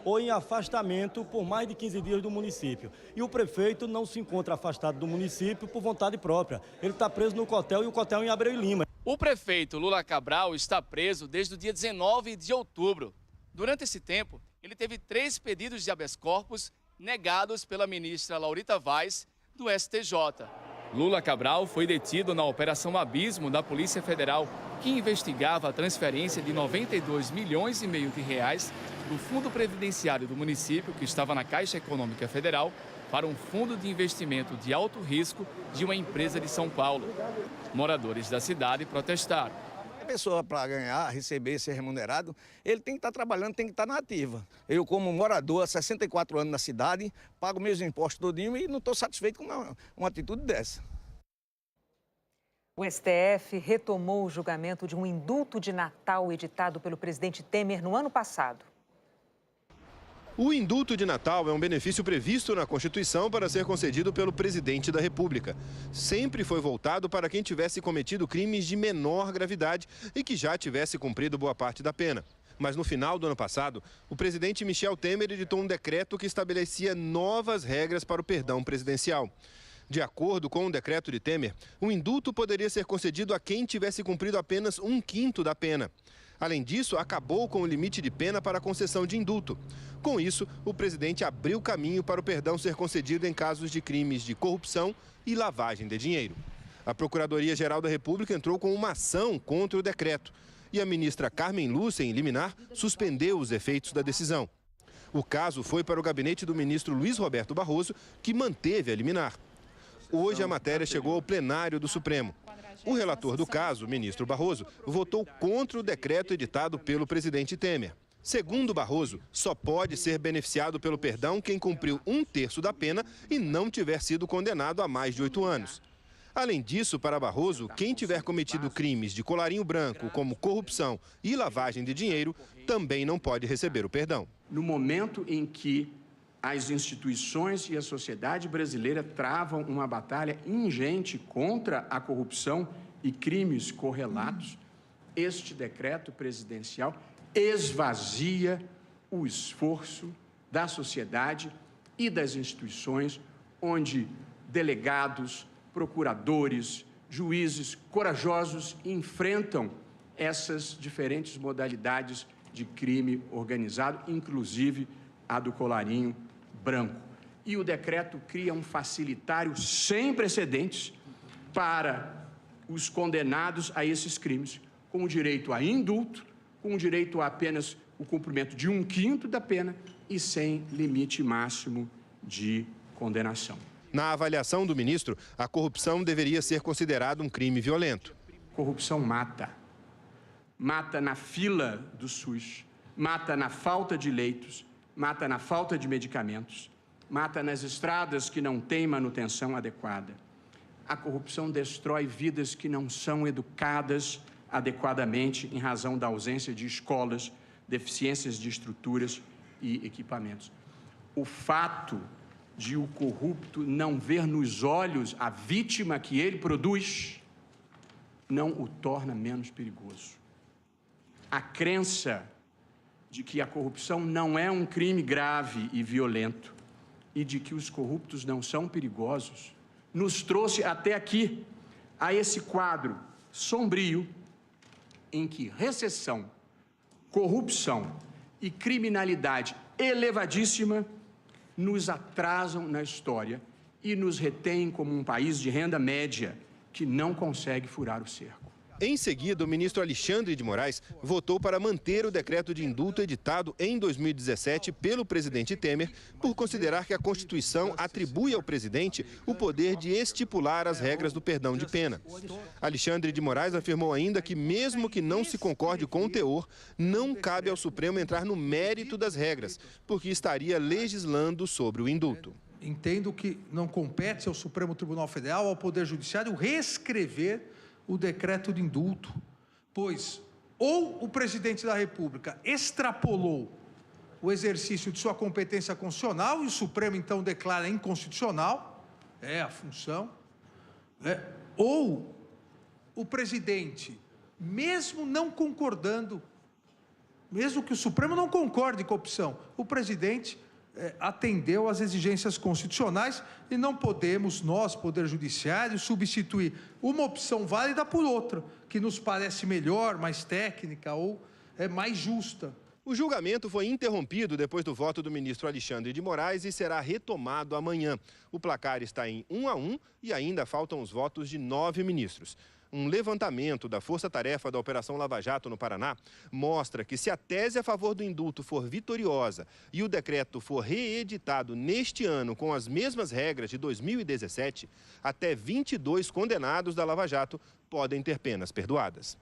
ou em afastamento por mais de 15 dias do município. E o prefeito não se encontra afastado do município por vontade própria. Ele está preso no Cotel e o Cotel em Abreu e Lima. O prefeito Lula Cabral está preso desde o dia 19 de outubro. Durante esse tempo, ele teve 3 pedidos de habeas corpus negados pela ministra Laurita Vaz, do STJ. Lula Cabral foi detido na Operação Abismo da Polícia Federal, que investigava a transferência de 92,5 milhões de reais do Fundo Previdenciário do município, que estava na Caixa Econômica Federal, para um fundo de investimento de alto risco de uma empresa de São Paulo. Moradores da cidade protestaram. A pessoa, para ganhar, receber, ser remunerado, ele tem que estar trabalhando, tem que estar na ativa. Eu, como morador há 64 anos na cidade, pago meus impostos todinho e não estou satisfeito com uma atitude dessa. O STF retomou o julgamento de um indulto de Natal editado pelo presidente Temer no ano passado. O indulto de Natal é um benefício previsto na Constituição para ser concedido pelo presidente da República. Sempre foi voltado para quem tivesse cometido crimes de menor gravidade e que já tivesse cumprido boa parte da pena. Mas no final do ano passado, o presidente Michel Temer editou um decreto que estabelecia novas regras para o perdão presidencial. De acordo com o decreto de Temer, o indulto poderia ser concedido a quem tivesse cumprido apenas 1/5 da pena. Além disso, acabou com o limite de pena para a concessão de indulto. Com isso, o presidente abriu caminho para o perdão ser concedido em casos de crimes de corrupção e lavagem de dinheiro. A Procuradoria-Geral da República entrou com uma ação contra o decreto e a ministra Carmen Lúcia, em liminar, suspendeu os efeitos da decisão. O caso foi para o gabinete do ministro Luiz Roberto Barroso, que manteve a liminar. Hoje a matéria chegou ao plenário do Supremo. O relator do caso, o ministro Barroso, votou contra o decreto editado pelo presidente Temer. Segundo Barroso, só pode ser beneficiado pelo perdão quem cumpriu 1/3 da pena e não tiver sido condenado a mais de 8 anos. Além disso, para Barroso, quem tiver cometido crimes de colarinho branco, como corrupção e lavagem de dinheiro, também não pode receber o perdão. No momento em que as instituições e a sociedade brasileira travam uma batalha ingente contra a corrupção e crimes correlatos, este decreto presidencial esvazia o esforço da sociedade e das instituições, onde delegados, procuradores, juízes corajosos enfrentam essas diferentes modalidades de crime organizado, inclusive a do colarinho branco. E o decreto cria um facilitário sem precedentes para os condenados a esses crimes, com o direito a indulto, com o direito a apenas o cumprimento de 1/5 da pena e sem limite máximo de condenação. Na avaliação do ministro, a corrupção deveria ser considerada um crime violento. Corrupção mata. Mata na fila do SUS, mata na falta de leitos, mata na falta de medicamentos, mata nas estradas que não têm manutenção adequada. A corrupção destrói vidas que não são educadas adequadamente em razão da ausência de escolas, deficiências de estruturas e equipamentos. O fato de o corrupto não ver nos olhos a vítima que ele produz não o torna menos perigoso. A crença de que a corrupção não é um crime grave e violento e de que os corruptos não são perigosos, nos trouxe até aqui, a esse quadro sombrio em que recessão, corrupção e criminalidade elevadíssima nos atrasam na história e nos retêm como um país de renda média que não consegue furar o cerco. Em seguida, o ministro Alexandre de Moraes votou para manter o decreto de indulto editado em 2017 pelo presidente Temer, por considerar que a Constituição atribui ao presidente o poder de estipular as regras do perdão de pena. Alexandre de Moraes afirmou ainda que, mesmo que não se concorde com o teor, não cabe ao Supremo entrar no mérito das regras, porque estaria legislando sobre o indulto. Entendo que não compete ao Supremo Tribunal Federal, ao Poder Judiciário, reescrever o decreto de indulto, pois ou o presidente da República extrapolou o exercício de sua competência constitucional e o Supremo então declara inconstitucional, é a função, ou o presidente, mesmo não concordando mesmo que o Supremo não concorde com a opção, o presidente atendeu às exigências constitucionais e não podemos, nós, Poder Judiciário, substituir uma opção válida por outra, que nos parece melhor, mais técnica ou mais justa. O julgamento foi interrompido depois do voto do ministro Alexandre de Moraes e será retomado amanhã. O placar está em 1-1 e ainda faltam os votos de 9 ministros. Um levantamento da Força-Tarefa da Operação Lava Jato no Paraná mostra que se a tese a favor do indulto for vitoriosa e o decreto for reeditado neste ano com as mesmas regras de 2017, até 22 condenados da Lava Jato podem ter penas perdoadas.